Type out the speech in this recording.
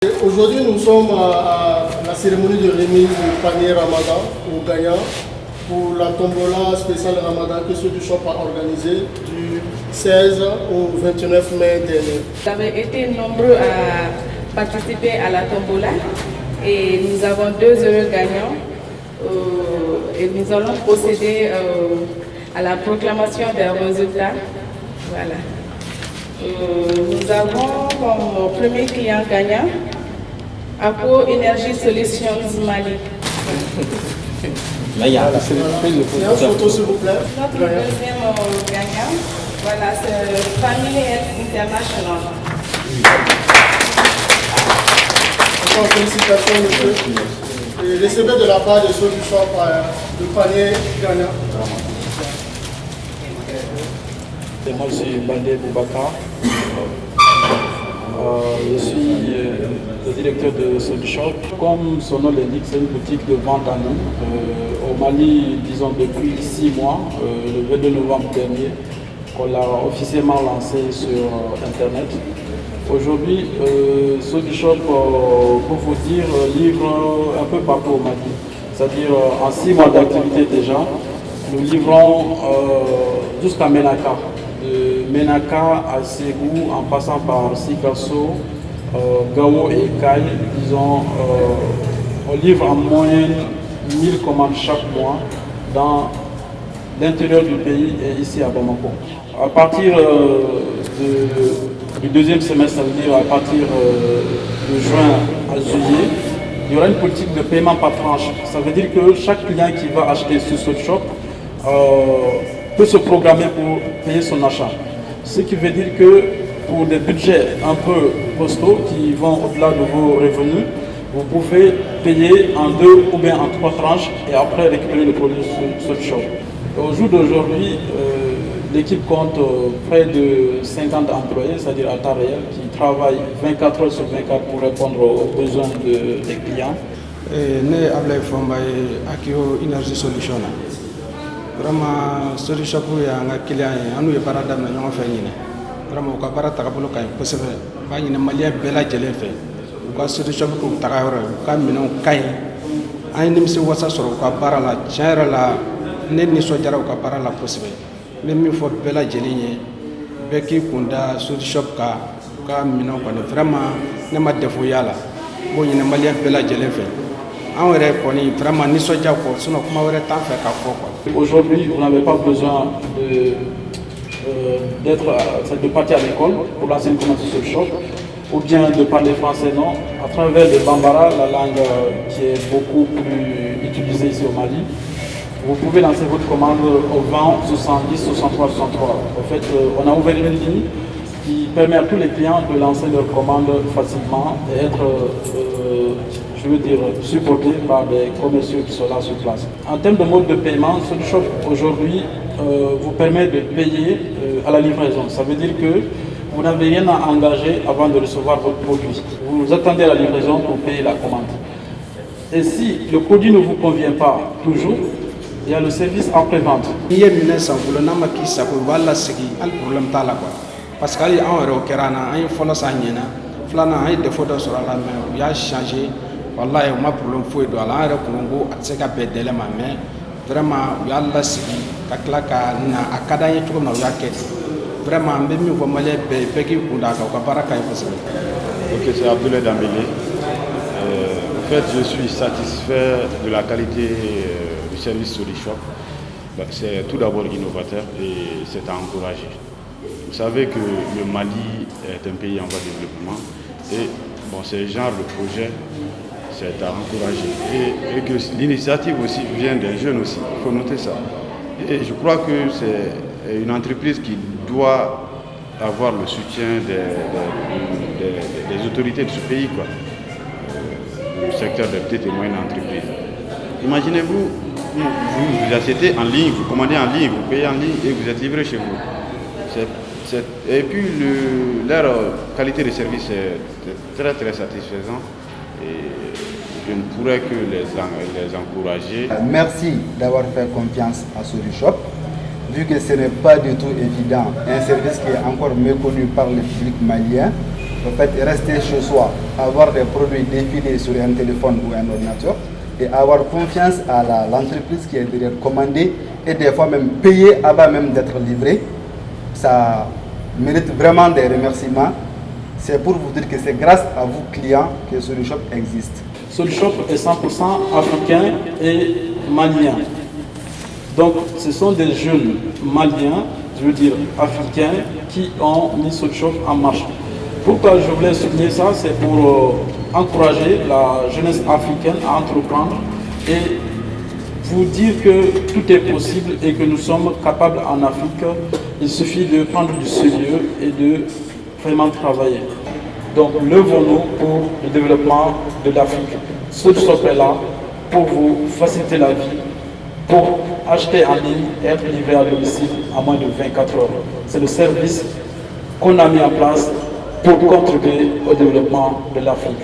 Aujourd'hui, nous sommes à la cérémonie de remise du panier Ramadan aux gagnants pour la tombola spéciale Ramadan que ceux du shop a organisé du 16 au 29 mai dernier. Vous avez été nombreux à participer à la tombola et nous avons 2 heureux gagnants et nous allons procéder à la proclamation des résultats. Voilà. Nous avons comme premier client gagnant Accor Energy Solutions Mali. Là, il y a une photo s'il vous plaît. Notre deuxième gagnant, voilà, c'est Family Health International. Encore félicitations monsieur. Et recevez de la part de ceux du shop le panier gagnant. Et moi je suis Bandé Boubacar. Je suis le directeur de Solushop. Comme son nom l'indique, c'est une boutique de vente en ligne. Au Mali, disons depuis 6 mois, le 22 novembre dernier, qu'on l'a officiellement lancé sur Internet. Aujourd'hui, Solushop, pour vous dire, livre un peu partout au Mali. C'est-à-dire en 6 mois d'activité déjà, nous livrons jusqu'à Menaka. De Menaka à Ségou, en passant par Sikasso, Gao et Kaï, disons, on livre en moyenne 1000 commandes chaque mois dans l'intérieur du pays et ici à Bamako. À partir du deuxième semestre, ça veut dire à partir de juin à juillet, il y aura une politique de paiement par tranche. Ça veut dire que chaque client qui va acheter sur Solushop peut se programmer pour payer son achat. Ce qui veut dire que pour des budgets un peu costauds qui vont au-delà de vos revenus, vous pouvez payer en 2 ou bien en 3 tranches et après récupérer le produit sur le shop. Au jour d'aujourd'hui, l'équipe compte près de 50 employés, c'est-à-dire à temps réel, qui travaillent 24 heures sur 24 pour répondre aux besoins des clients. Ne Ablaye Fombaye Accor Energy Solutions. Vraiment, Solushop ya nga client anu ye bara damna ñoo fa ñine vraiment ko bara ta bolo kay ko sebe ba ñine malien bela jele fe ko Solushop ko ta yoro ka mino kay ay nim se wasa soro ko bara la chaira la ne ni so jara ko bara la ko sebe même mi fo bela jele ñe be ki kunda Solushop ka mino ko ne vraiment ne ma defo yala bo ñine malien bela jele fe. Aujourd'hui, vous n'avez pas besoin de partir à l'école pour lancer une commande sur le shop ou bien de parler français, non. À travers le Bambara, la langue qui est beaucoup plus utilisée ici au Mali, vous pouvez lancer votre commande au 20 70 63 63. En fait, on a ouvert une ligne qui permet à tous les clients de lancer leur commande facilement et être je veux dire, supporté par des commerciaux qui sont là sur place. En termes de mode de paiement, Solushop aujourd'hui vous permet de payer à la livraison. Ça veut dire que vous n'avez rien à engager avant de recevoir votre produit. Vous attendez la livraison pour payer la commande. Et si le produit ne vous convient pas toujours, il y a le service après-vente. Parce qu'il y a un problème changé. Wallahi ma problème foyi do ala yɛrɛ kun ko a tɛ se ka bɛn délai ma mais vraiment u y'a lasigi ka tila ka na a ka d'an ye cogo min na u y'a kɛ vraiment n bɛ min fɔ maliyɛn bɛɛ k'i kun da kan u ka baara ka ɲi kosɛbɛ. Ok, c'est Abdoulaye Dambélé. En fait, je suis satisfait de la qualité du service Solushop. C'est tout d'abord innovateur et c'est à encourager. Vous savez que le Mali est un pays en voie de développement et bon, c'est le genre de projet. C'est à encourager et que l'initiative aussi vient des jeunes aussi, il faut noter ça. Et je crois que c'est une entreprise qui doit avoir le soutien des autorités de ce pays, quoi. Le secteur des petites et moyennes entreprises. Imaginez-vous, vous achetez en ligne, vous commandez en ligne, vous payez en ligne et vous êtes livré chez vous. Et puis leur qualité de service est très très satisfaisante. Et je ne pourrais que les encourager. Merci d'avoir fait confiance à Solushop, vu que ce n'est pas du tout évident, un service qui est encore méconnu par le public malien. En fait, rester chez soi, avoir des produits défilés sur un téléphone ou un ordinateur et avoir confiance à l'entreprise qui est derrière commandée et des fois même payer avant même d'être livré, ça mérite vraiment des remerciements. C'est pour vous dire que c'est grâce à vous clients que Solushop existe. Solushop est 100% africain et malien. Donc ce sont des jeunes maliens, je veux dire africains, qui ont mis Solushop en marche. Pourquoi je voulais souligner ça, c'est pour encourager la jeunesse africaine à entreprendre et vous dire que tout est possible et que nous sommes capables en Afrique. Il suffit de prendre du sérieux et de vraiment travailler. Donc levons-nous pour le développement de l'Afrique. Solushop est là pour vous faciliter la vie, pour acheter en ligne et être livré à domicile en moins de 24 heures. C'est le service qu'on a mis en place pour contribuer au développement de l'Afrique.